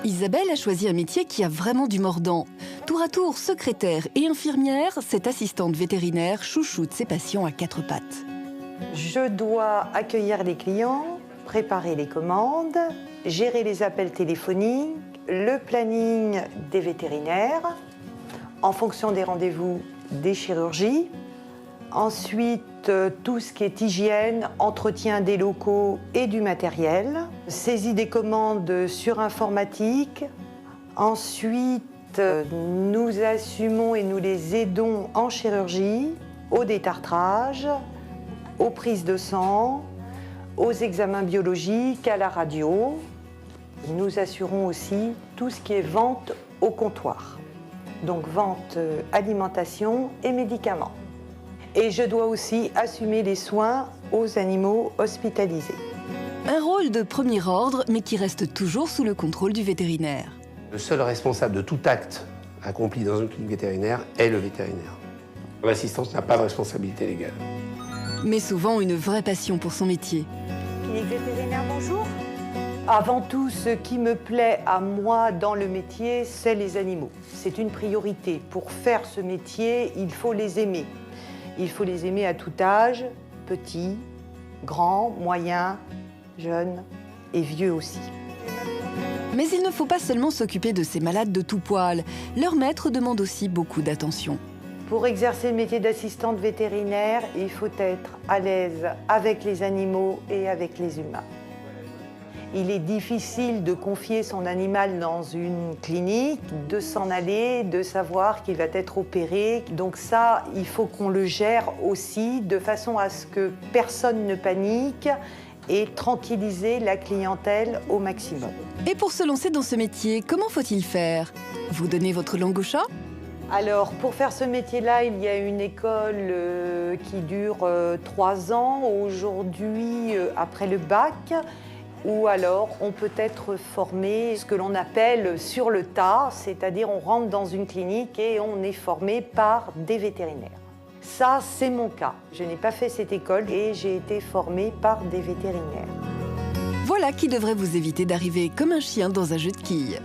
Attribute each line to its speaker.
Speaker 1: Isabelle a choisi un métier qui a vraiment du mordant. Tour à tour secrétaire et infirmière, cette assistante vétérinaire chouchoute ses patients à quatre pattes.
Speaker 2: Je dois accueillir les clients, préparer les commandes, gérer les appels téléphoniques, le planning des vétérinaires, en fonction des rendez-vous des chirurgies. Ensuite, tout ce qui est hygiène, entretien des locaux et du matériel. Saisie des commandes sur informatique. Ensuite, nous assumons et nous les aidons en chirurgie, au détartrage, aux prises de sang, aux examens biologiques, à la radio. Nous assurons aussi tout ce qui est vente au comptoir. Donc vente, alimentation et médicaments. Et je dois aussi assumer les soins aux animaux hospitalisés.
Speaker 1: Un rôle de premier ordre, mais qui reste toujours sous le contrôle du vétérinaire.
Speaker 3: Le seul responsable de tout acte accompli dans une clinique vétérinaire est le vétérinaire. L'assistance n'a pas de responsabilité légale.
Speaker 1: Mais souvent une vraie passion pour son métier.
Speaker 2: Clinique vétérinaire, bonjour. Avant tout, ce qui me plaît à moi dans le métier, c'est les animaux. C'est une priorité. Pour faire ce métier, il faut les aimer. Il faut les aimer à tout âge, petits, grands, moyens, jeunes et vieux aussi.
Speaker 1: Mais il ne faut pas seulement s'occuper de ces malades de tout poil. Leur maître demande aussi beaucoup d'attention.
Speaker 2: Pour exercer le métier d'assistante vétérinaire, il faut être à l'aise avec les animaux et avec les humains. Il est difficile de confier son animal dans une clinique, de s'en aller, de savoir qu'il va être opéré. Donc ça, il faut qu'on le gère aussi de façon à ce que personne ne panique et tranquilliser la clientèle au maximum.
Speaker 1: Et pour se lancer dans ce métier, comment faut-il faire? Vous donnez votre langue au chat?
Speaker 2: Alors, pour faire ce métier-là, il y a une école qui dure 3 ans, aujourd'hui après le bac. Ou alors, on peut être formé, ce que l'on appelle sur le tas, c'est-à-dire on rentre dans une clinique et on est formé par des vétérinaires. Ça, c'est mon cas. Je n'ai pas fait cette école et j'ai été formée par des vétérinaires.
Speaker 1: Voilà qui devrait vous éviter d'arriver comme un chien dans un jeu de quilles.